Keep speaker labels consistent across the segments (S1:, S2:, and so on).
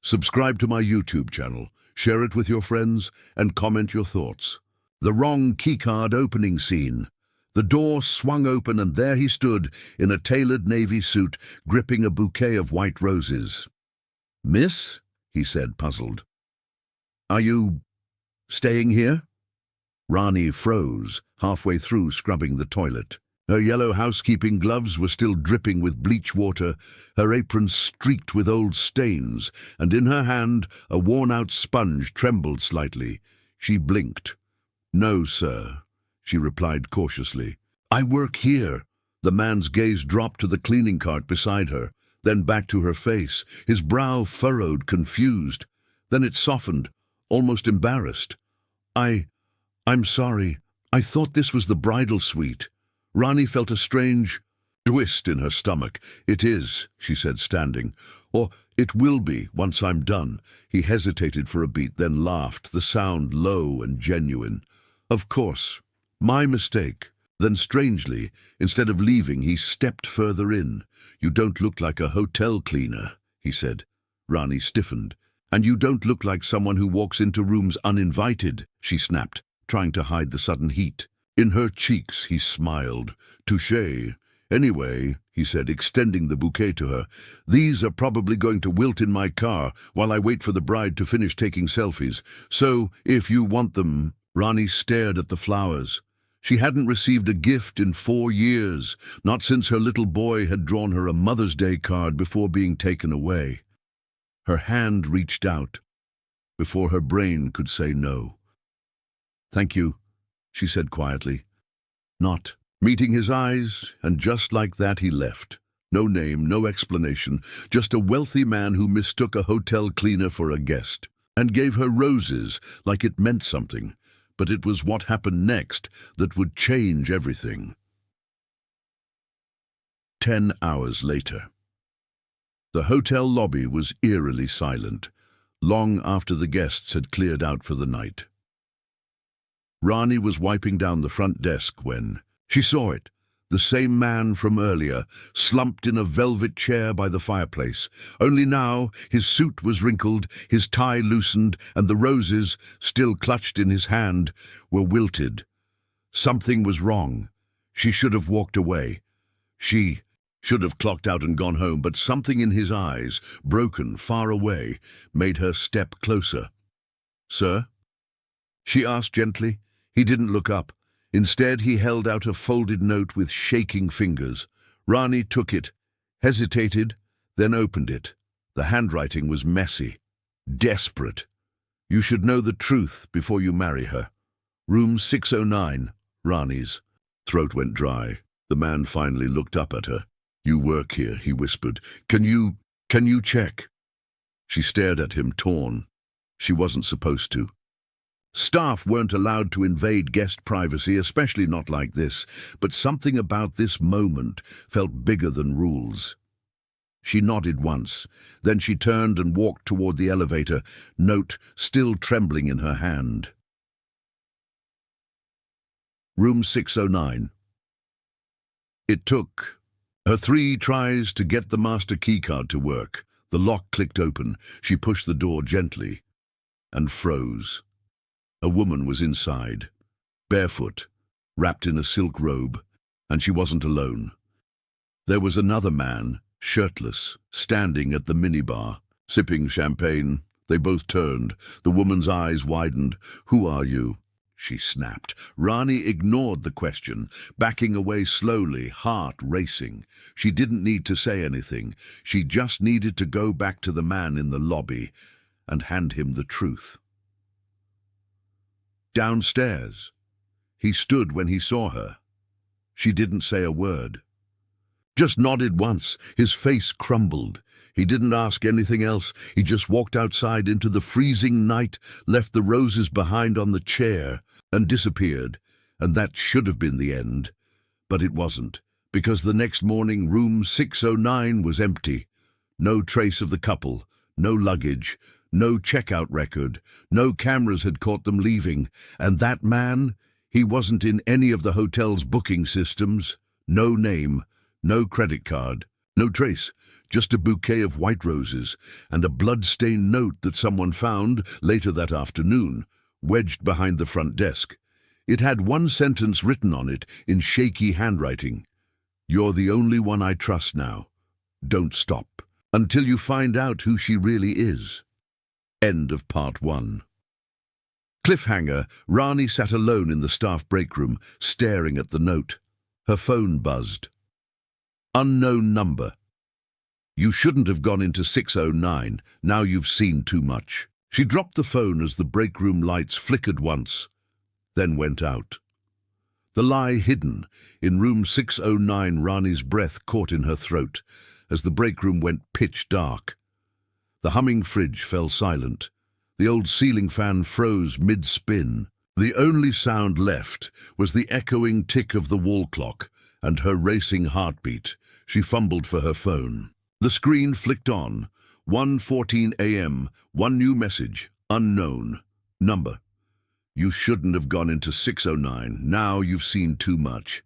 S1: Subscribe to my YouTube channel, share it with your friends, and comment your thoughts. The wrong keycard opening scene. The door swung open and there he stood, in a tailored navy suit, gripping a bouquet of white roses. "Miss?" he said, puzzled. "Are you staying here?" Rani froze, halfway through scrubbing the toilet. Her yellow housekeeping gloves were still dripping with bleach water, her apron streaked with old stains, and in her hand a worn-out sponge trembled slightly. She blinked. "No, sir," she replied cautiously. "I work here." The man's gaze dropped to the cleaning cart beside her, then back to her face, his brow furrowed, confused. Then it softened, almost embarrassed. I'm sorry. I thought this was the bridal suite." Rani felt a strange twist in her stomach. "It is," she said, standing. "Or it will be, once I'm done." He hesitated for a beat, then laughed, the sound low and genuine. "Of course. My mistake." Then strangely, instead of leaving, he stepped further in. "You don't look like a hotel cleaner," he said. Rani stiffened. "And you don't look like someone who walks into rooms uninvited," she snapped, trying to hide the sudden heat. In her cheeks he smiled. "Touché. Anyway," he said, extending the bouquet to her, "these are probably going to wilt in my car while I wait for the bride to finish taking selfies. So, if you want them..." Rani stared at the flowers. She hadn't received a gift in 4 years, not since her little boy had drawn her a Mother's Day card before being taken away. Her hand reached out before her brain could say no. "Thank you," she said quietly. "Not." Meeting his eyes, and just like that he left. No name, no explanation, just a wealthy man who mistook a hotel cleaner for a guest, and gave her roses like it meant something. But it was what happened next that would change everything. 10 hours later. The hotel lobby was eerily silent, long after the guests had cleared out for the night. Rani was wiping down the front desk when she saw it, the same man from earlier, slumped in a velvet chair by the fireplace. Only now his suit was wrinkled, his tie loosened, and the roses, still clutched in his hand, were wilted. Something was wrong. She should have walked away. She should have clocked out and gone home, but something in his eyes, broken far away, made her step closer. "Sir?" she asked gently. He didn't look up. Instead, he held out a folded note with shaking fingers. Rani took it, hesitated, then opened it. The handwriting was messy, desperate. "You should know the truth before you marry her. Room 609, Rani's." Throat went dry. The man finally looked up at her. "You work here," he whispered. Can you check?" She stared at him, torn. She wasn't supposed to. Staff weren't allowed to invade guest privacy, especially not like this, but something about this moment felt bigger than rules. She nodded once, then she turned and walked toward the elevator, note still trembling in her hand. Room 609. It took her 3 tries to get the master keycard to work. The lock clicked open. She pushed the door gently and froze. A woman was inside, barefoot, wrapped in a silk robe, and she wasn't alone. There was another man, shirtless, standing at the minibar, sipping champagne. They both turned. The woman's eyes widened. "Who are you?" she snapped. Rani ignored the question, backing away slowly, heart racing. She didn't need to say anything. She just needed to go back to the man in the lobby and hand him the truth. Downstairs. He stood when he saw her. She didn't say a word. Just nodded once. His face crumbled. He didn't ask anything else. He just walked outside into the freezing night, left the roses behind on the chair, and disappeared. And that should have been the end. But it wasn't, because the next morning room 609 was empty. No trace of the couple, no luggage, no checkout record, no cameras had caught them leaving, and that man, he wasn't in any of the hotel's booking systems. No name, no credit card, No trace, just a bouquet of white roses and a blood-stained note that someone found later that afternoon, wedged behind the front desk. It had one sentence written on it in shaky handwriting. "You're the only one I trust now. Don't stop until you find out who she really is." End of part 1. Cliffhanger. Rani sat alone in the staff break room, staring at the note. Her phone buzzed. Unknown number. "You shouldn't have gone into 609. Now you've seen too much." She dropped the phone as the break room lights flickered once, then went out. The lie hidden. In room 609, Rani's breath caught in her throat as the break room went pitch dark. The humming fridge fell silent. The old ceiling fan froze mid-spin. The only sound left was the echoing tick of the wall clock and her racing heartbeat. She fumbled for her phone. The screen flicked on. 1:14 a.m. One new message. Unknown. Number. "You shouldn't have gone into 609. Now you've seen too much."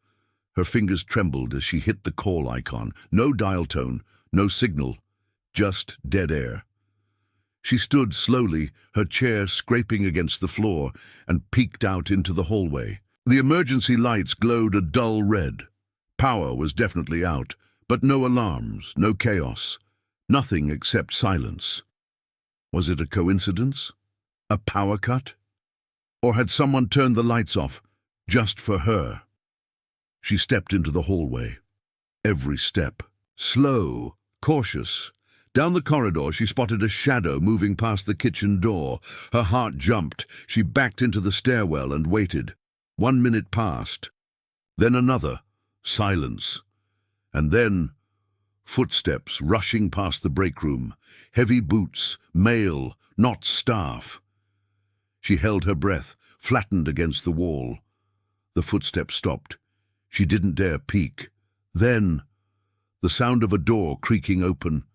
S1: Her fingers trembled as she hit the call icon. No dial tone, no signal, just dead air. She stood slowly, her chair scraping against the floor, and peeked out into the hallway. The emergency lights glowed a dull red. Power was definitely out, but no alarms, no chaos, nothing except silence. Was it a coincidence? A power cut? Or had someone turned the lights off, just for her? She stepped into the hallway. Every step, slow, cautious. Down the corridor, she spotted a shadow moving past the kitchen door. Her heart jumped. She backed into the stairwell and waited. 1 minute passed. Then another. Silence. And then footsteps rushing past the break room. Heavy boots, male, not staff. She held her breath, flattened against the wall. The footsteps stopped. She didn't dare peek. Then the sound of a door creaking open.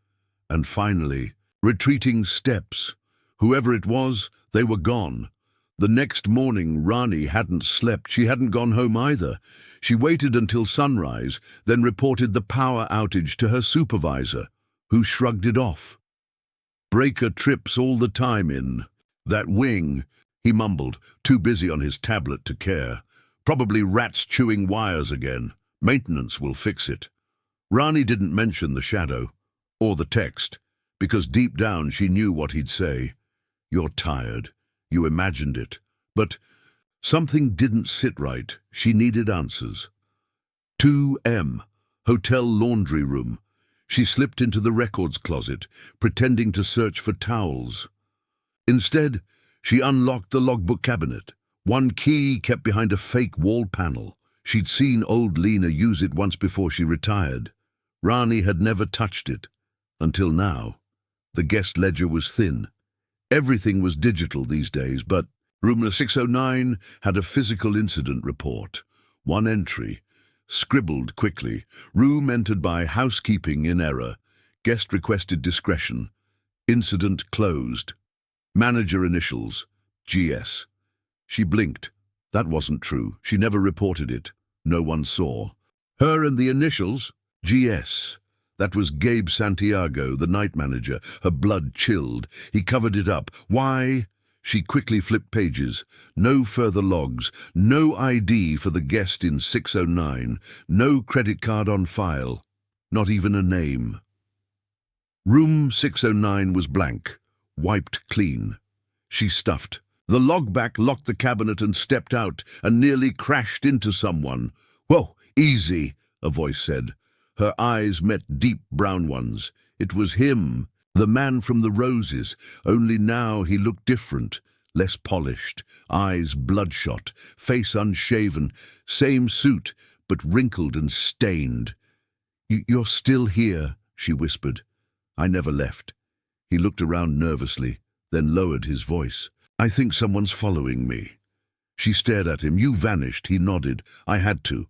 S1: And finally, retreating steps. Whoever it was, they were gone. The next morning, Rani hadn't slept. She hadn't gone home either. She waited until sunrise, then reported the power outage to her supervisor, who shrugged it off. "Breaker trips all the time in that wing," he mumbled, too busy on his tablet to care. "Probably rats chewing wires again. Maintenance will fix it." Rani didn't mention the shadow. Or the text, because deep down she knew what he'd say. "You're tired. You imagined it." But something didn't sit right. She needed answers. 2M, hotel laundry room. She slipped into the records closet, pretending to search for towels. Instead, she unlocked the logbook cabinet. One key kept behind a fake wall panel. She'd seen old Lena use it once before she retired. Rani had never touched it. Until now. The guest ledger was thin. Everything was digital these days, but room 609 had a physical incident report. One entry, scribbled quickly. Room entered by housekeeping in error. Guest requested discretion. Incident closed. Manager initials, GS. She blinked. That wasn't true. She never reported it. No one saw. Her and the initials, GS. That was Gabe Santiago, the night manager. Her blood chilled. He covered it up. Why? She quickly flipped pages. No further logs. No ID for the guest in 609. No credit card on file. Not even a name. Room 609 was blank. Wiped clean. She stuffed. The logback locked the cabinet and stepped out and nearly crashed into someone. "Whoa, easy," a voice said. Her eyes met deep brown ones. It was him, the man from the roses, only now he looked different, less polished, eyes bloodshot, face unshaven, same suit, but wrinkled and stained. You're still here," she whispered. "I never left." He looked around nervously, then lowered his voice. "I think someone's following me." She stared at him. "You vanished," he nodded. "I had to."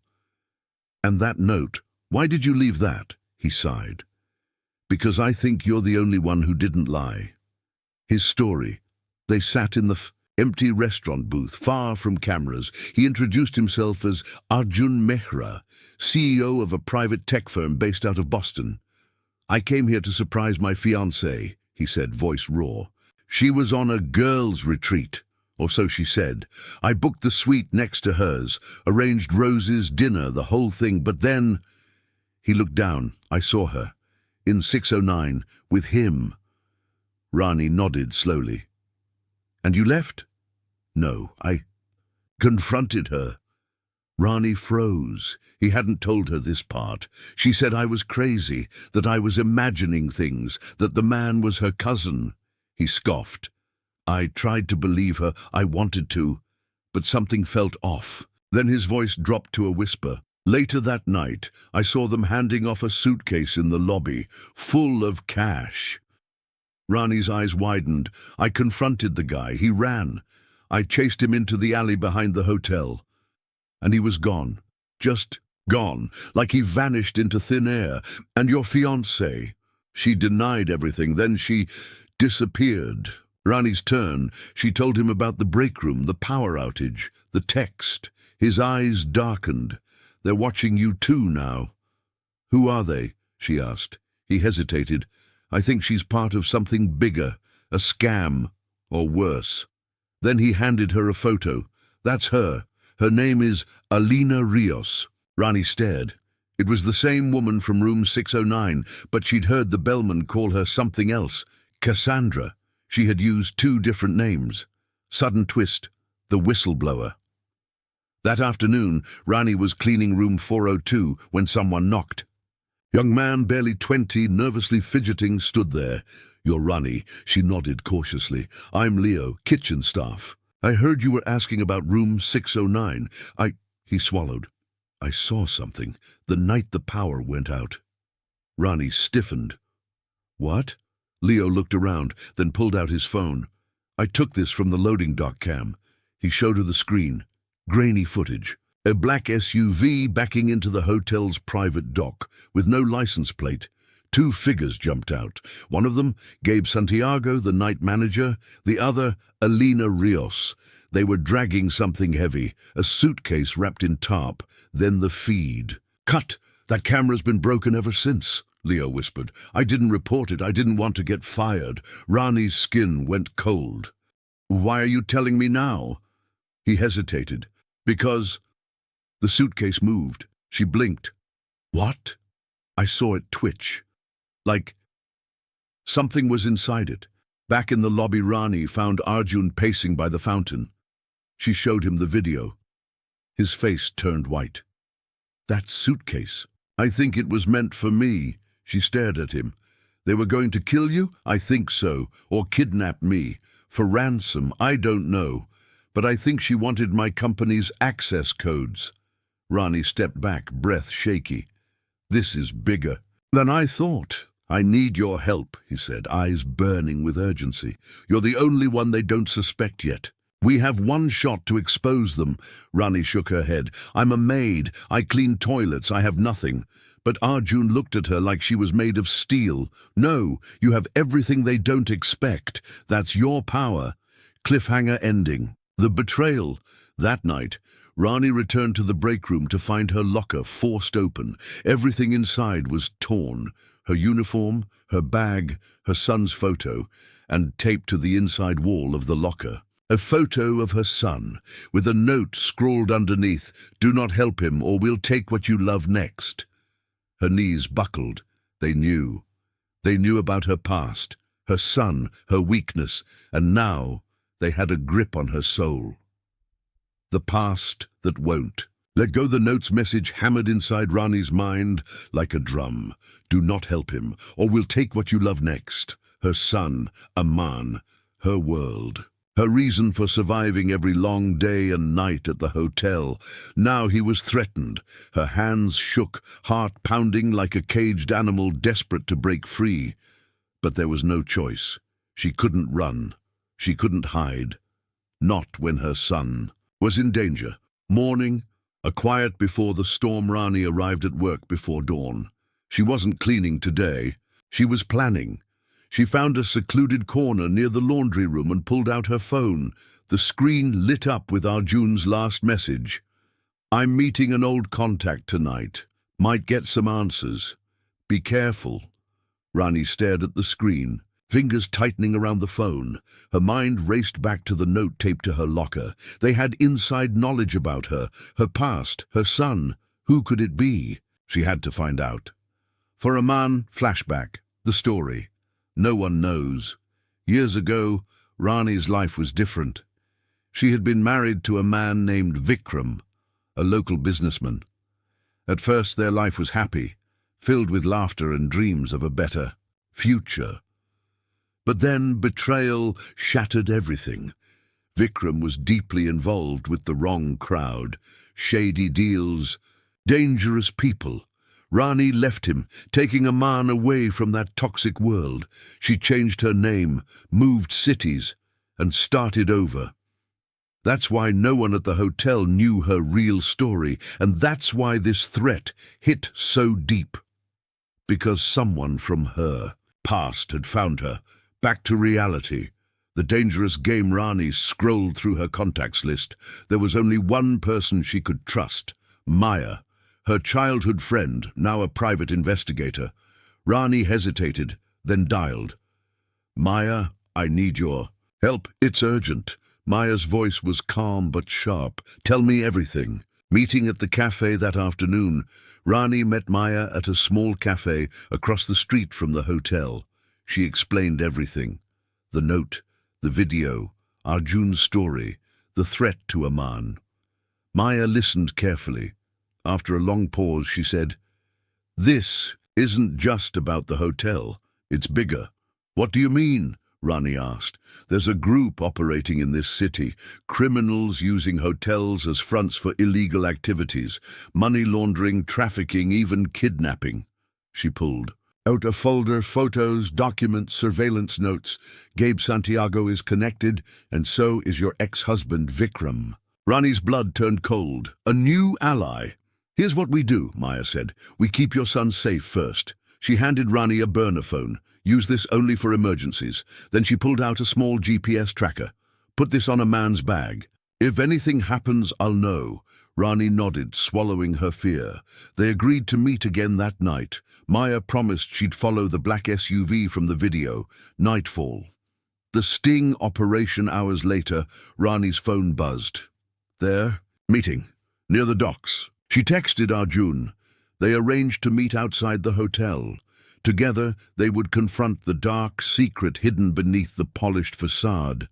S1: "And that note, why did you leave that?" he sighed. "Because I think you're the only one who didn't lie." His story. They sat in the empty restaurant booth, far from cameras. He introduced himself as Arjun Mehra, CEO of a private tech firm based out of Boston. I came here to surprise my fiancée, he said, voice raw. She was on a girls' retreat, or so she said. I booked the suite next to hers, arranged roses, dinner, the whole thing, but then... He looked down. I saw her. In 609, with him. Rani nodded slowly. And you left? No, I confronted her. Rani froze. He hadn't told her this part. She said I was crazy, that I was imagining things, that the man was her cousin. He scoffed. I tried to believe her, I wanted to, but something felt off. Then his voice dropped to a whisper. Later that night, I saw them handing off a suitcase in the lobby, full of cash. Rani's eyes widened. I confronted the guy. He ran. I chased him into the alley behind the hotel. And he was gone. Just gone. Like he vanished into thin air. And your fiancée? She denied everything. Then she disappeared. Rani's turn. She told him about the break room, the power outage, the text. His eyes darkened. They're watching you too now. Who are they? She asked. He hesitated. I think she's part of something bigger, a scam, or worse. Then he handed her a photo. That's her. Her name is Alina Rios. Rani stared. It was the same woman from room 609, but she'd heard the bellman call her something else. Cassandra. She had used 2 different names. Sudden twist. The whistleblower. That afternoon, Rani was cleaning room 402 when someone knocked. Young man, barely 20, nervously fidgeting, stood there. You're Rani. She nodded cautiously. I'm Leo, kitchen staff. I heard you were asking about room 609. He swallowed. I saw something the night the power went out. Rani stiffened. What? Leo looked around, then pulled out his phone. I took this from the loading dock cam. He showed her the screen. Grainy footage. A black SUV backing into the hotel's private dock, with no license plate. 2 figures jumped out. One of them, Gabe Santiago, the night manager. The other, Alina Rios. They were dragging something heavy, a suitcase wrapped in tarp. Then the feed. Cut! That camera's been broken ever since, Leo whispered. I didn't report it. I didn't want to get fired. Rani's skin went cold. Why are you telling me now? He hesitated. Because... The suitcase moved. She blinked. What? I saw it twitch. Like something was inside it. Back in the lobby, Rani found Arjun pacing by the fountain. She showed him the video. His face turned white. That suitcase. I think it was meant for me. She stared at him. They were going to kill you? I think so. Or kidnap me. For ransom, I don't know. But I think she wanted my company's access codes. Rani stepped back, breath shaky. This is bigger than I thought. I need your help, he said, eyes burning with urgency. You're the only one they don't suspect yet. We have 1 shot to expose them. Rani shook her head. I'm a maid. I clean toilets. I have nothing. But Arjun looked at her like she was made of steel. No, you have everything they don't expect. That's your power. Cliffhanger ending. The betrayal. That night, Rani returned to the break room to find her locker forced open. Everything inside was torn. Her uniform, her bag, her son's photo, and taped to the inside wall of the locker. A photo of her son, with a note scrawled underneath, "Do not help him or we'll take what you love next." Her knees buckled. They knew. They knew about her past, her son, her weakness, and now they had a grip on her soul. The past that won't. Let go. The note's message hammered inside Rani's mind like a drum. Do not help him, or we'll take what you love next. Her son, Aman, her world. Her reason for surviving every long day and night at the hotel. Now he was threatened. Her hands shook, heart pounding like a caged animal desperate to break free. But there was no choice. She couldn't run. She couldn't hide. Not when her son was in danger. Morning, a quiet before the storm. Rani arrived at work before dawn. She wasn't cleaning today. She was planning. She found a secluded corner near the laundry room and pulled out her phone. The screen lit up with Arjun's last message. I'm meeting an old contact tonight. Might get some answers. Be careful. Rani stared at the screen, fingers tightening around the phone. Her mind raced back to the note taped to her locker. They had inside knowledge about her, her past, her son. Who could it be? She had to find out. For a man, flashback, the story. No one knows. Years ago, Rani's life was different. She had been married to a man named Vikram, a local businessman. At first their life was happy, filled with laughter and dreams of a better future. But then betrayal shattered everything. Vikram was deeply involved with the wrong crowd, shady deals, dangerous people. Rani left him, taking a man away from that toxic world. She changed her name, moved cities, and started over. That's why no one at the hotel knew her real story, and that's why this threat hit so deep. Because someone from her past had found her, back to reality. The dangerous game. Rani scrolled through her contacts list. There was only one person she could trust, Maya, her childhood friend, now a private investigator. Rani hesitated, then dialed. "Maya, I need your help. It's urgent." Maya's voice was calm but sharp. "Tell me everything." Meeting at the cafe that afternoon, Rani met Maya at a small cafe across the street from the hotel. She explained everything. The note, the video, Arjun's story, the threat to Aman. Maya listened carefully. After a long pause, she said, "This isn't just about the hotel. It's bigger." "What do you mean?" Rani asked. "There's a group operating in this city, criminals using hotels as fronts for illegal activities, money laundering, trafficking, even kidnapping." She pulled out a folder, photos, documents, surveillance notes. "Gabe Santiago is connected, and so is your ex-husband, Vikram." Rani's blood turned cold. A new ally. "Here's what we do," Maya said. "We keep your son safe first." She handed Rani a burner phone. "Use this only for emergencies." Then she pulled out a small GPS tracker. "Put this on a man's bag. If anything happens, I'll know." Rani nodded, swallowing her fear. They agreed to meet again that night. Maya promised she'd follow the black SUV from the video. Nightfall. The sting operation. Hours later, Rani's phone buzzed. "There, meeting, near the docks." She texted Arjun. They arranged to meet outside the hotel. Together, they would confront the dark secret hidden beneath the polished facade.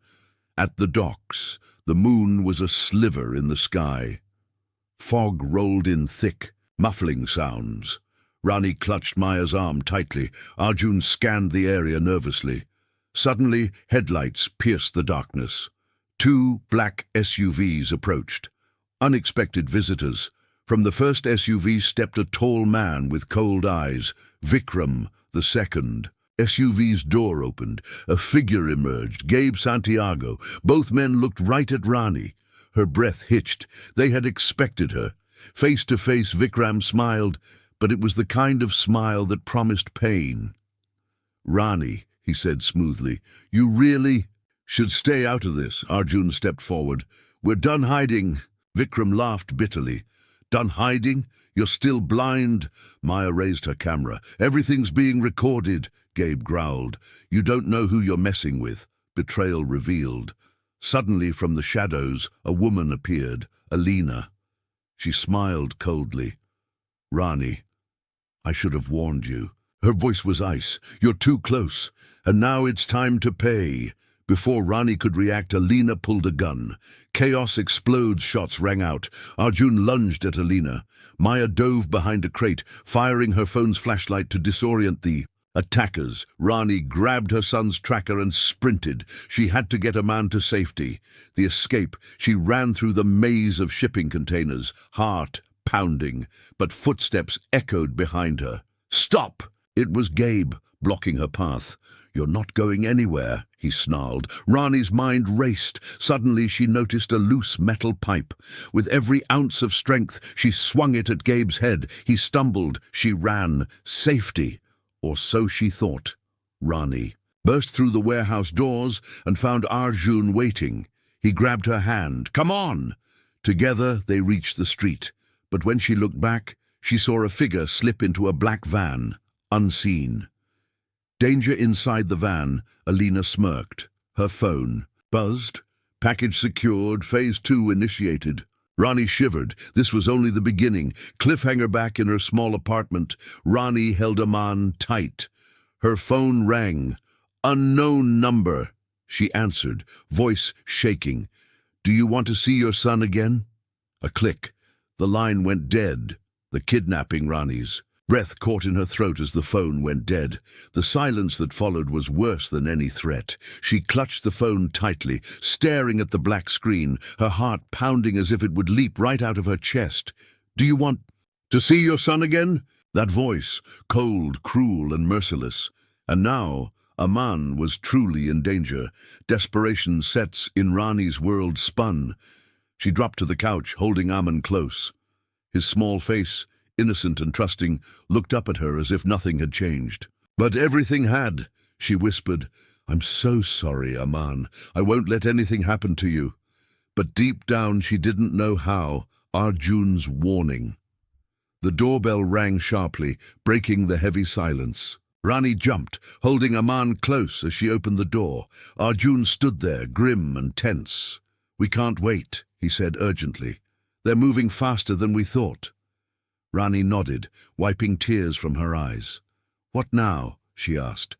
S1: At the docks, the moon was a sliver in the sky. Fog rolled in thick, muffling sounds. Rani clutched Maya's arm tightly. Arjun scanned the area nervously. Suddenly, headlights pierced the darkness. Two black SUVs approached. Unexpected visitors. From the first SUV stepped a tall man with cold eyes, Vikram the second. SUV's door opened. A figure emerged, Gabe Santiago. Both men looked right at Rani. Her breath hitched. They had expected her. Face to face, Vikram smiled, but it was the kind of smile that promised pain. "Rani," he said smoothly, "you really should stay out of this." Arjun stepped forward. "We're done hiding." Vikram laughed bitterly. "Done hiding? You're still blind?" Maya raised her camera. "Everything's being recorded," Gabe growled. "You don't know who you're messing with." Betrayal revealed. Suddenly, from the shadows, a woman appeared, Alina. She smiled coldly. "Rani, I should have warned you." Her voice was ice. "You're too close, and now it's time to pay." Before Rani could react, Alina pulled a gun. Chaos explodes, shots rang out. Arjun lunged at Alina. Maya dove behind a crate, firing her phone's flashlight to disorient the attackers. Rani grabbed her son's tracker and sprinted. She had to get a man to safety. The escape. She ran through the maze of shipping containers, heart pounding, but footsteps echoed behind her. "Stop!" It was Gabe, blocking her path. "You're not going anywhere," he snarled. Rani's mind raced. Suddenly she noticed a loose metal pipe. With every ounce of strength, she swung it at Gabe's head. He stumbled. She ran. Safety. Or so she thought. Rani burst through the warehouse doors and found Arjun waiting. He grabbed her hand. "Come on!" Together they reached the street. But when she looked back, she saw a figure slip into a black van, unseen. Danger inside the van, Alina smirked. Her phone buzzed. Package secured, phase 2 initiated. Rani shivered. This was only the beginning. Cliffhanger back in her small apartment. Rani held Aman tight. Her phone rang. Unknown number. She answered, voice shaking. Do you want to see your son again? A click. The line went dead. The kidnapping Rani's. Breath caught in her throat as the phone went dead. The silence that followed was worse than any threat. She clutched the phone tightly, staring at the black screen, her heart pounding as if it would leap right out of her chest. Do you want to see your son again? That voice, cold, cruel, and merciless. And now, Aman was truly in danger. Desperation sets in Rani's world spun. She dropped to the couch, holding Aman close. His small face, innocent and trusting, looked up at her as if nothing had changed. But everything had, she whispered. I'm so sorry, Aman. I won't let anything happen to you. But deep down she didn't know how. Arjun's warning. The doorbell rang sharply, breaking the heavy silence. Rani jumped, holding Aman close as she opened the door. Arjun stood there, grim and tense. We can't wait, he said urgently. They're moving faster than we thought. Rani nodded, wiping tears from her eyes. What now? She asked.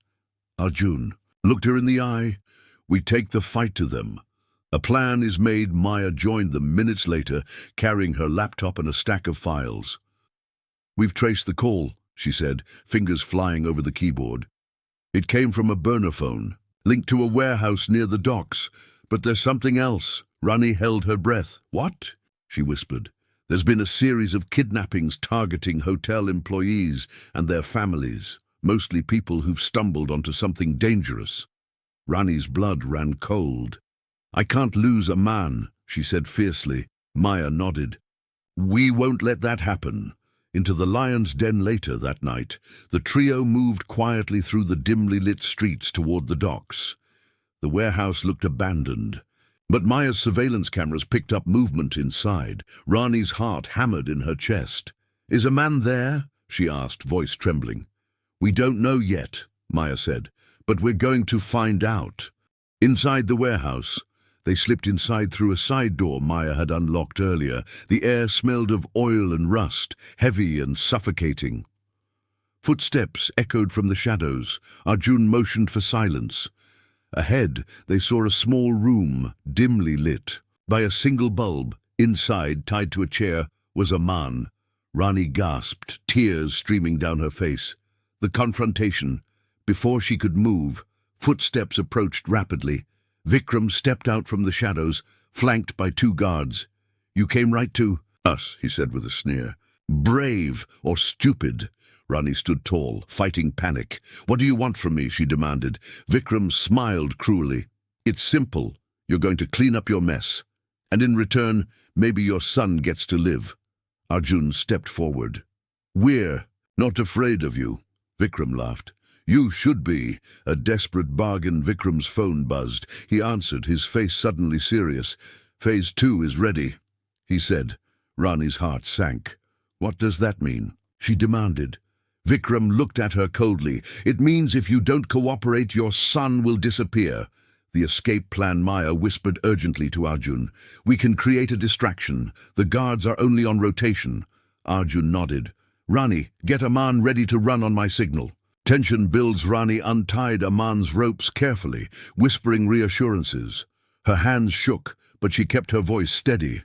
S1: Arjun looked her in the eye. We take the fight to them. A plan is made. Maya joined them minutes later, carrying her laptop and a stack of files. We've traced the call, she said, fingers flying over the keyboard. It came from a burner phone, linked to a warehouse near the docks. But there's something else. Rani held her breath. What? She whispered. There's been a series of kidnappings targeting hotel employees and their families, mostly people who've stumbled onto something dangerous. Rani's blood ran cold. I can't lose Aman, she said fiercely. Maya nodded. We won't let that happen. Into the lion's den later that night, the trio moved quietly through the dimly lit streets toward the docks. The warehouse looked abandoned. But Maya's surveillance cameras picked up movement inside. Rani's heart hammered in her chest. Is a man there? She asked, voice trembling. We don't know yet, Maya said, but we're going to find out. Inside the warehouse, they slipped inside through a side door Maya had unlocked earlier. The air smelled of oil and rust, heavy and suffocating. Footsteps echoed from the shadows. Arjun motioned for silence. Ahead, they saw a small room, dimly lit. By a single bulb, inside, tied to a chair, was Aman. Rani gasped, tears streaming down her face. The confrontation. Before she could move, footsteps approached rapidly. Vikram stepped out from the shadows, flanked by 2 guards. You came right to us, he said with a sneer. Brave or stupid? Rani stood tall, fighting panic. What do you want from me? She demanded. Vikram smiled cruelly. It's simple. You're going to clean up your mess. And in return, maybe your son gets to live. Arjun stepped forward. We're not afraid of you. Vikram laughed. You should be. A desperate bargain. Vikram's phone buzzed. He answered, his face suddenly serious. Phase 2 is ready, he said. Rani's heart sank. What does that mean? She demanded. Vikram looked at her coldly. It means if you don't cooperate, your son will disappear. The escape plan, Maya whispered urgently to Arjun. We can create a distraction. The guards are only on rotation. Arjun nodded. Rani, get Aman ready to run on my signal. Tension builds. Rani untied Aman's ropes carefully, whispering reassurances. Her hands shook, but she kept her voice steady.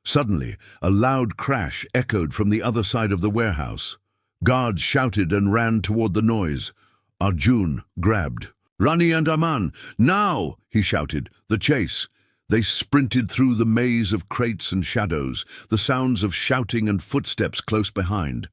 S1: Suddenly, a loud crash echoed from the other side of the warehouse. Guards shouted and ran toward the noise. Arjun grabbed. Rani and Aman, now, he shouted. The chase. They sprinted through the maze of crates and shadows, the sounds of shouting and footsteps close behind.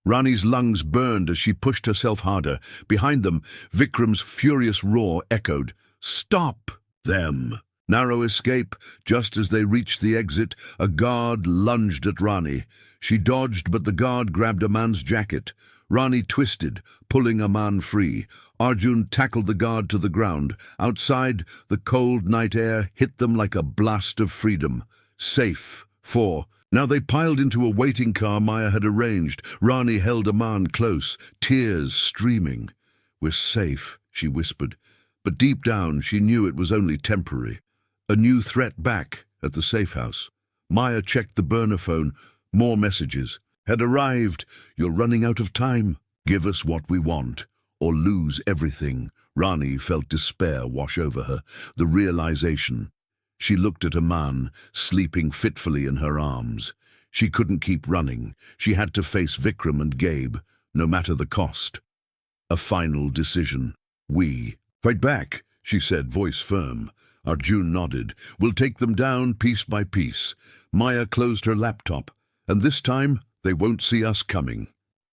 S1: Rani's lungs burned as she pushed herself harder. Behind them, Vikram's furious roar echoed. Stop them! Narrow escape. Just as they reached the exit, a guard lunged at Rani. She dodged, but the guard grabbed Aman's jacket. Rani twisted, pulling Aman free. Arjun tackled the guard to the ground. Outside, the cold night air hit them like a blast of freedom. Safe. Now they piled into a waiting car Maya had arranged. Rani held Aman close, tears streaming. We're safe, she whispered, but deep down she knew it was only temporary. A new threat back at the safe house. Maya checked the burner phone. More messages. Had arrived. You're running out of time. Give us what we want, or lose everything. Rani felt despair wash over her, the realization. She looked at Aman, sleeping fitfully in her arms. She couldn't keep running. She had to face Vikram and Gabe, no matter the cost. A final decision. We. Fight back, she said, voice firm. Arjun nodded. We'll take them down piece by piece. Maya closed her laptop, and this time they won't see us coming.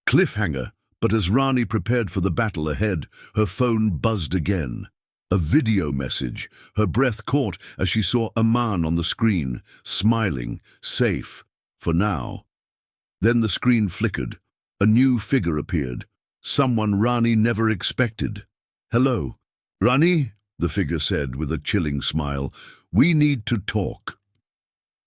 S1: Cliffhanger. But as Rani prepared for the battle ahead, her phone buzzed again. A video message. Her breath caught as she saw Aman on the screen, smiling, safe, for now. Then the screen flickered. A new figure appeared. Someone Rani never expected. Hello. Rani, the figure said with a chilling smile. We need to talk.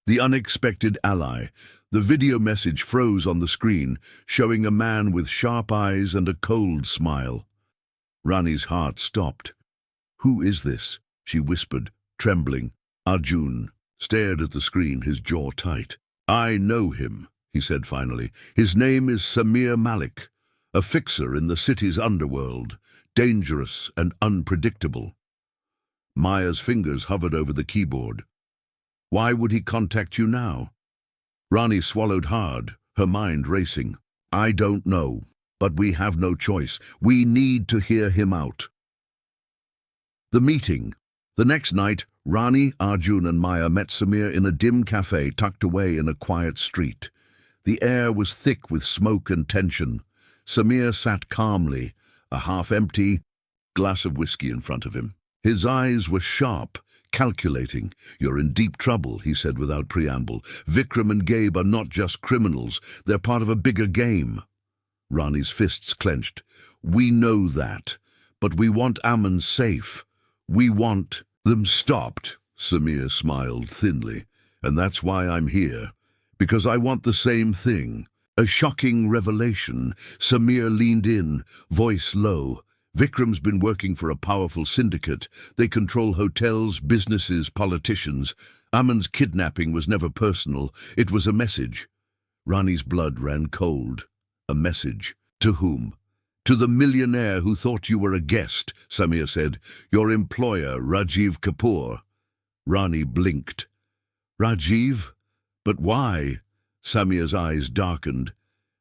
S1: The unexpected ally. The video message froze on the screen, showing a man with sharp eyes and a cold smile. Rani's heart stopped. Who is this? She whispered, trembling. Arjun stared at the screen, his jaw tight. I know him, he said finally. His name is Samir Malik, a fixer in the city's underworld, dangerous and unpredictable. Maya's fingers hovered over the keyboard. Why would he contact you now? Rani swallowed hard, her mind racing. I don't know, but we have no choice. We need to hear him out. The meeting. The next night, Rani, Arjun and Maya met Samir in a dim cafe tucked away in a quiet street. The air was thick with smoke and tension. Samir sat calmly, a half-empty glass of whiskey in front of him. His eyes were sharp, calculating. You're in deep trouble, he said without preamble. Vikram and Gabe are not just criminals, they're part of a bigger game. Rani's fists clenched. We know that, but we want Aman safe. We want them stopped, Samir smiled thinly. And that's why I'm here, because I want the same thing. A shocking revelation. Samir leaned in, voice low. Vikram's been working for a powerful syndicate. They control hotels, businesses, politicians. Aman's kidnapping was never personal. It was a message. Rani's blood ran cold. A message. To whom? To the millionaire who thought you were a guest, Samir said. Your employer, Rajiv Kapoor. Rani blinked. Rajiv? But why? Samir's eyes darkened.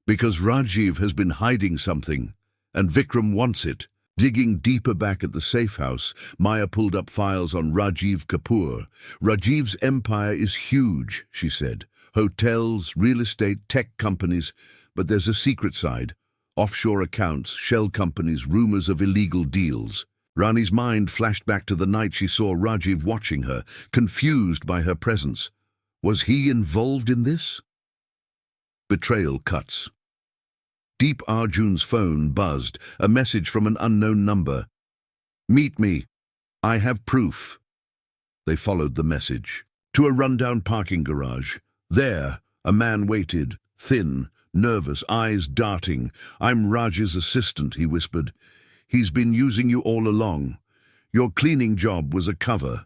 S1: Because Rajiv has been hiding something, and Vikram wants it. Digging deeper back at the safe house, Maya pulled up files on Rajiv Kapoor. Rajiv's empire is huge, she said. Hotels, real estate, tech companies. But there's a secret side. Offshore accounts, shell companies, rumors of illegal deals. Rani's mind flashed back to the night she saw Rajiv watching her, confused by her presence. Was he involved in this? Betrayal cuts. Deep Arjun's phone buzzed, a message from an unknown number. Meet me. I have proof. They followed the message. To a rundown parking garage. There, a man waited, thin, nervous, eyes darting. I'm Raj's assistant, he whispered. He's been using you all along. Your cleaning job was a cover,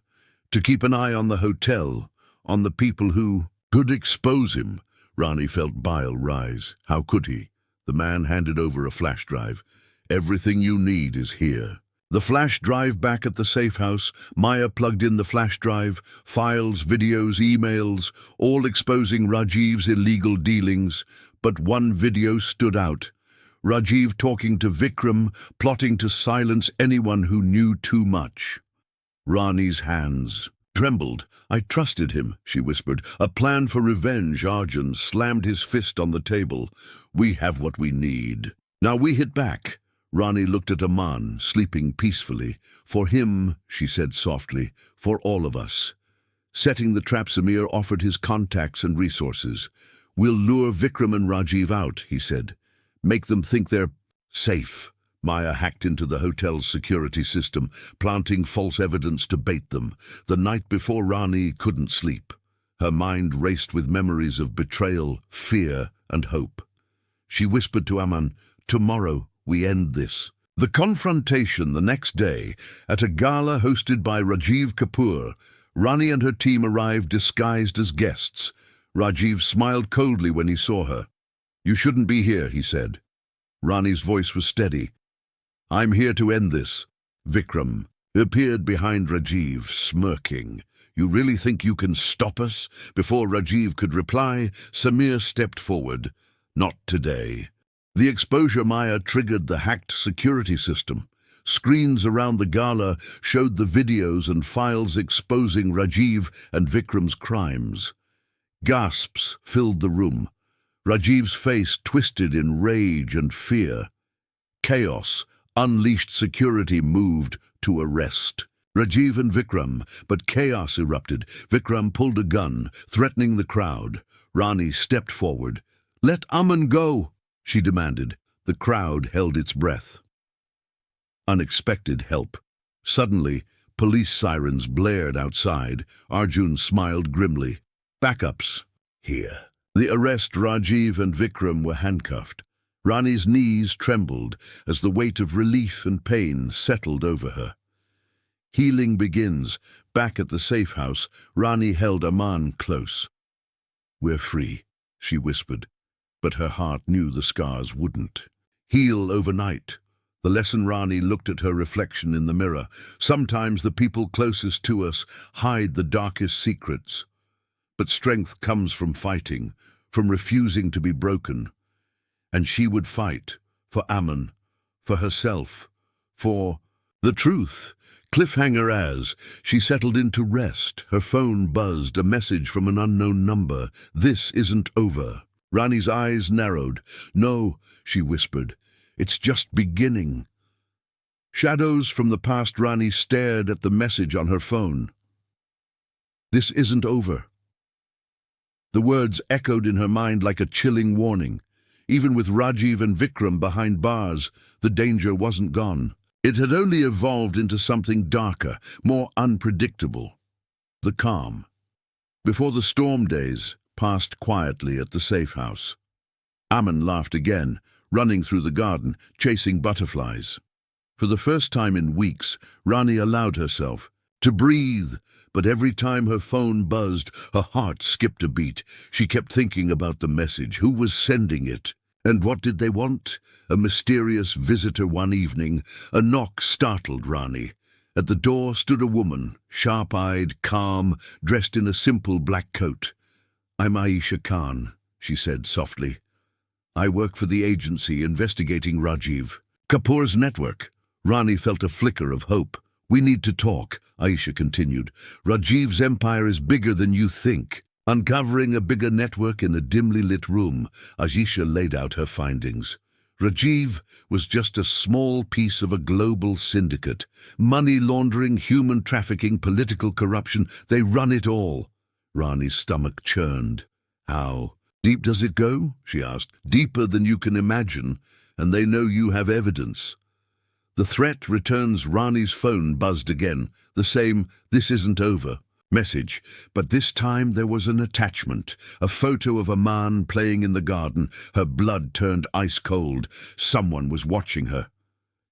S1: to keep an eye on the hotel, on the people who could expose him. Rani felt bile rise. How could he? The man handed over a flash drive. Everything you need is here. The flash drive back at the safe house. Maya plugged in the flash drive. Files, videos, emails, all exposing Rajiv's illegal dealings. But one video stood out. Rajiv talking to Vikram, plotting to silence anyone who knew too much. Rani's hands trembled. I trusted him, she whispered. A plan for revenge. Arjun slammed his fist on the table. We have what we need. Now we hit back. Rani looked at Aman, sleeping peacefully. For him, she said softly, for all of us. Setting the trap, Samir offered his contacts and resources. We'll lure Vikram and Rajiv out, he said. Make them think they're safe. Maya hacked into the hotel's security system, planting false evidence to bait them. The night before, Rani couldn't sleep. Her mind raced with memories of betrayal, fear, and hope. She whispered to Aman, tomorrow we end this. The confrontation the next day, at a gala hosted by Rajiv Kapoor, Rani and her team arrived disguised as guests. Rajiv smiled coldly when he saw her. "You shouldn't be here," he said. Rani's voice was steady. "I'm here to end this." Vikram appeared behind Rajiv, smirking. "You really think you can stop us?" Before Rajiv could reply, Samir stepped forward. "Not today." The exposure Maya triggered the hacked security system. Screens around the gala showed the videos and files exposing Rajiv and Vikram's crimes. Gasps filled the room. Rajiv's face twisted in rage and fear. Chaos, unleashed security moved to arrest Rajiv and Vikram, but chaos erupted. Vikram pulled a gun, threatening the crowd. Rani stepped forward. "Let Aman go," she demanded. The crowd held its breath. Unexpected help. Suddenly, police sirens blared outside. Arjun smiled grimly. "Backups." "Here." The arrest Rajiv and Vikram were handcuffed. Rani's knees trembled as the weight of relief and pain settled over her. Healing begins. Back at the safe house, Rani held Aman close. "We're free," she whispered, but her heart knew the scars wouldn't heal overnight. The lesson Rani looked at her reflection in the mirror. Sometimes the people closest to us hide the darkest secrets. But strength comes from fighting, from refusing to be broken. And she would fight for Aman, for herself, for the truth. Cliffhanger as she settled into rest, her phone buzzed, a message from an unknown number. "This isn't over." Rani's eyes narrowed. "No," she whispered, "it's just beginning." Shadows from the past. Rani stared at the message on her phone. "This isn't over." The words echoed in her mind like a chilling warning. Even with Rajiv and Vikram behind bars, the danger wasn't gone. It had only evolved into something darker, more unpredictable. The calm. Before the storm days passed quietly at the safe house. Aman laughed again, running through the garden, chasing butterflies. For the first time in weeks, Rani allowed herself to breathe, but every time her phone buzzed, her heart skipped a beat. She kept thinking about the message. Who was sending it? And what did they want? A mysterious visitor one evening. A knock startled Rani. At the door stood a woman, sharp-eyed, calm, dressed in a simple black coat. "I'm Aisha Khan," she said softly. "I work for the agency investigating Rajiv Kapoor's network." Rani felt a flicker of hope. "We need to talk," Aisha continued. "Rajiv's empire is bigger than you think." Uncovering a bigger network in a dimly lit room, Aisha laid out her findings. Rajiv was just a small piece of a global syndicate. Money laundering, human trafficking, political corruption, they run it all. Rani's stomach churned. "How deep does it go?" she asked. "Deeper than you can imagine, and they know you have evidence." The threat returns. Rani's phone buzzed again. The same "this isn't over" message, but this time there was an attachment. A photo of a man playing in the garden. Her blood turned ice cold. Someone was watching her.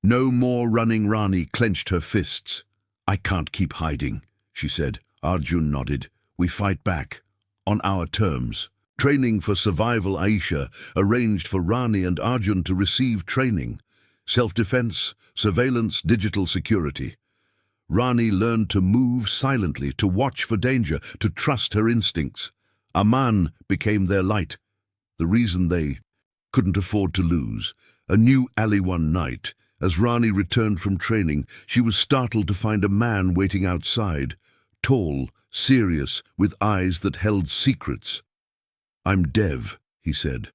S1: No more running. Rani clenched her fists. "I can't keep hiding," she said. Arjun nodded. "We fight back. On our terms." Training for survival. Aisha arranged for Rani and Arjun to receive training. Self-defense, surveillance, digital security. Rani learned to move silently, to watch for danger, to trust her instincts. Aman became their light, the reason they couldn't afford to lose. A new alley one night. As Rani returned from training, she was startled to find a man waiting outside. Tall, serious, with eyes that held secrets. "I'm Dev," he said.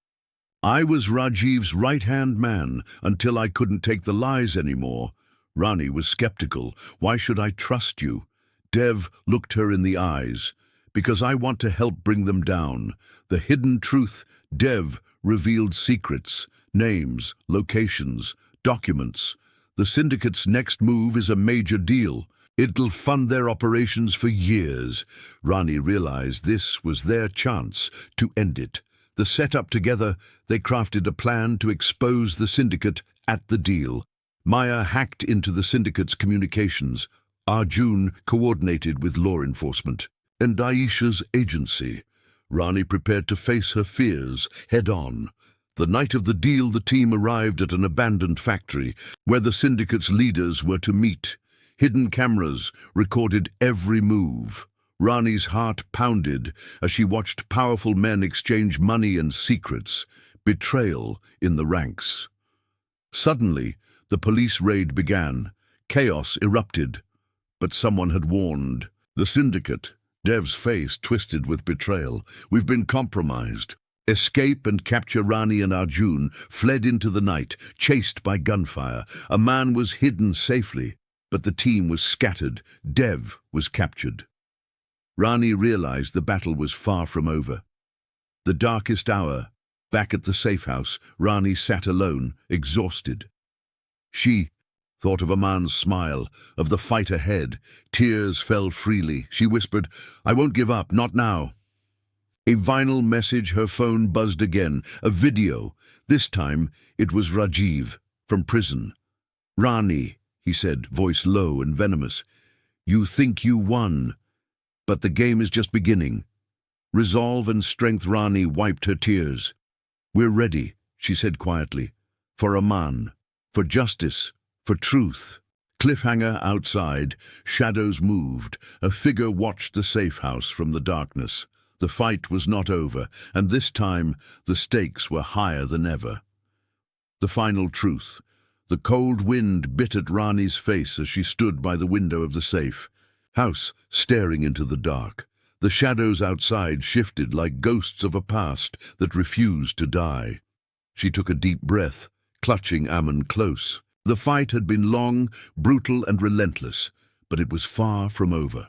S1: "I was Rajiv's right-hand man until I couldn't take the lies anymore." Rani was skeptical. "Why should I trust you?" Dev looked her in the eyes. "Because I want to help bring them down." The hidden truth. Dev revealed secrets, names, locations, documents. The syndicate's next move is a major deal. It'll fund their operations for years. Rani realized this was their chance to end it. The setup together, they crafted a plan to expose the syndicate at the deal. Maya hacked into the syndicate's communications. Arjun coordinated with law enforcement. And Aisha's agency. Rani prepared to face her fears head-on. The night of the deal, the team arrived at an abandoned factory where the syndicate's leaders were to meet. Hidden cameras recorded every move. Rani's heart pounded as she watched powerful men exchange money and secrets. Betrayal in the ranks. Suddenly, the police raid began. Chaos erupted. But someone had warned. The syndicate. Dev's face twisted with betrayal. We've been compromised. Escape and capture Rani and Arjun fled into the night, chased by gunfire. A man was hidden safely, but the team was scattered. Dev was captured. Rani realized the battle was far from over. The darkest hour, back at the safe house, Rani sat alone, exhausted. She thought of Aman's smile, of the fight ahead. Tears fell freely. She whispered, "I won't give up, not now." A vinyl message, her phone buzzed again. A video. This time, it was Rajiv, from prison. "Rani," he said, voice low and venomous, "you think you won, but the game is just beginning." Resolve and strength. Rani wiped her tears. "We're ready," she said quietly, "for Aman, for justice, for truth." Cliffhanger outside. Shadows moved. A figure watched the safe house from the darkness. The fight was not over, and this time the stakes were higher than ever. The final truth. The cold wind bit at Rani's face as she stood by the window of the safe house, staring into the dark. The shadows outside shifted like ghosts of a past that refused to die. She took a deep breath, clutching Aman close. The fight had been long, brutal and relentless, but it was far from over.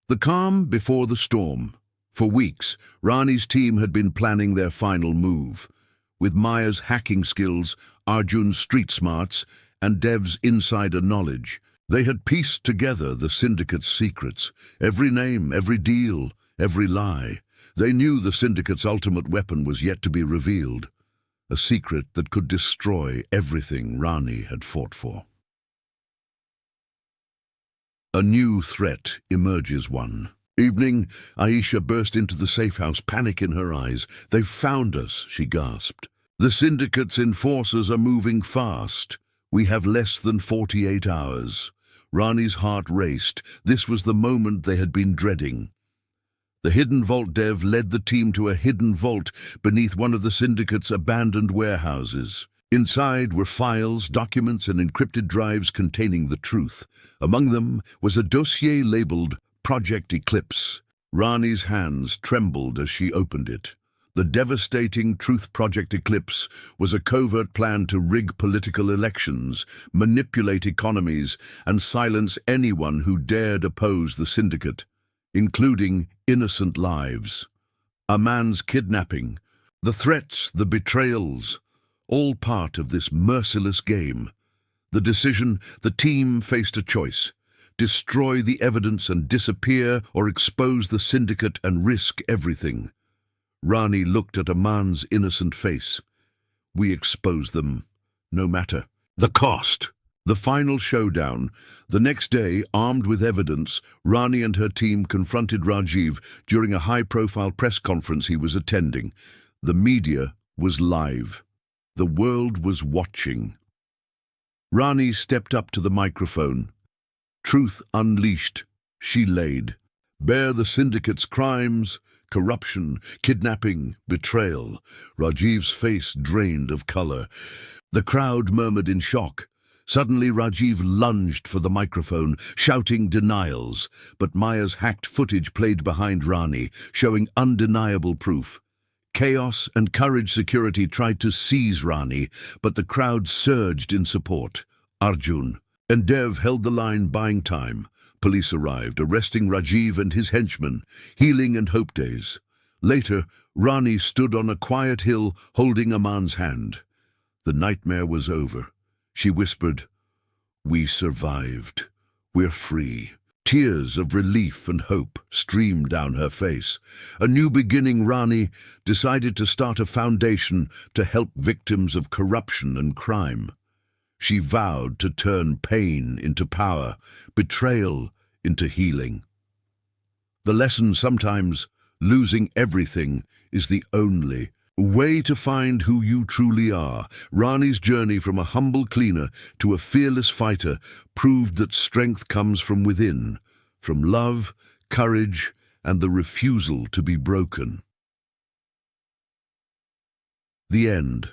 S1: The calm before the storm. For weeks, Rani's team had been planning their final move. With Maya's hacking skills, Arjun's street smarts, and Dev's insider knowledge, they had pieced together the syndicate's secrets. Every name, every deal, every lie. They knew the syndicate's ultimate weapon was yet to be revealed. A secret that could destroy everything Rani had fought for. A new threat emerges one evening. Aisha burst into the safe house, panic in her eyes. "They've found us," she gasped. "The syndicate's enforcers are moving fast. We have less than 48 hours. Rani's heart raced. This was the moment they had been dreading. The hidden vault. Dev led the team to a hidden vault beneath one of the syndicate's abandoned warehouses. Inside were files, documents, and encrypted drives containing the truth. Among them was a dossier labeled Project Eclipse. Rani's hands trembled as she opened it. The devastating truth. Project Eclipse was a covert plan to rig political elections, manipulate economies, and silence anyone who dared oppose the syndicate, including innocent lives. A man's kidnapping, the threats, the betrayals, all part of this merciless game. The decision, the team faced a choice: destroy the evidence and disappear, or expose the syndicate and risk everything. Rani looked at Aman's innocent face. "We expose them, no matter the cost." The final showdown. The next day, armed with evidence, Rani and her team confronted Rajiv during a high-profile press conference he was attending. The media was live. The world was watching. Rani stepped up to the microphone. Truth unleashed, she laid bare the syndicate's crimes, corruption, kidnapping, betrayal. Rajiv's face drained of color. The crowd murmured in shock. Suddenly, Rajiv lunged for the microphone, shouting denials, but Maya's hacked footage played behind Rani, showing undeniable proof. Chaos and Courage security tried to seize Rani, but the crowd surged in support. Arjun and Dev held the line, buying time. Police arrived, arresting Rajiv and his henchmen. Healing and hope days. Later, Rani stood on a quiet hill, holding Aman's hand. The nightmare was over. She whispered, "We survived. We're free." Tears of relief and hope streamed down her face. A new beginning, Rani decided to start a foundation to help victims of corruption and crime. She vowed to turn pain into power, betrayal into healing. The lesson: sometimes losing everything is the only way to find who you truly are. Rani's journey from a humble cleaner to a fearless fighter proved that strength comes from within, from love, courage, and the refusal to be broken. The end.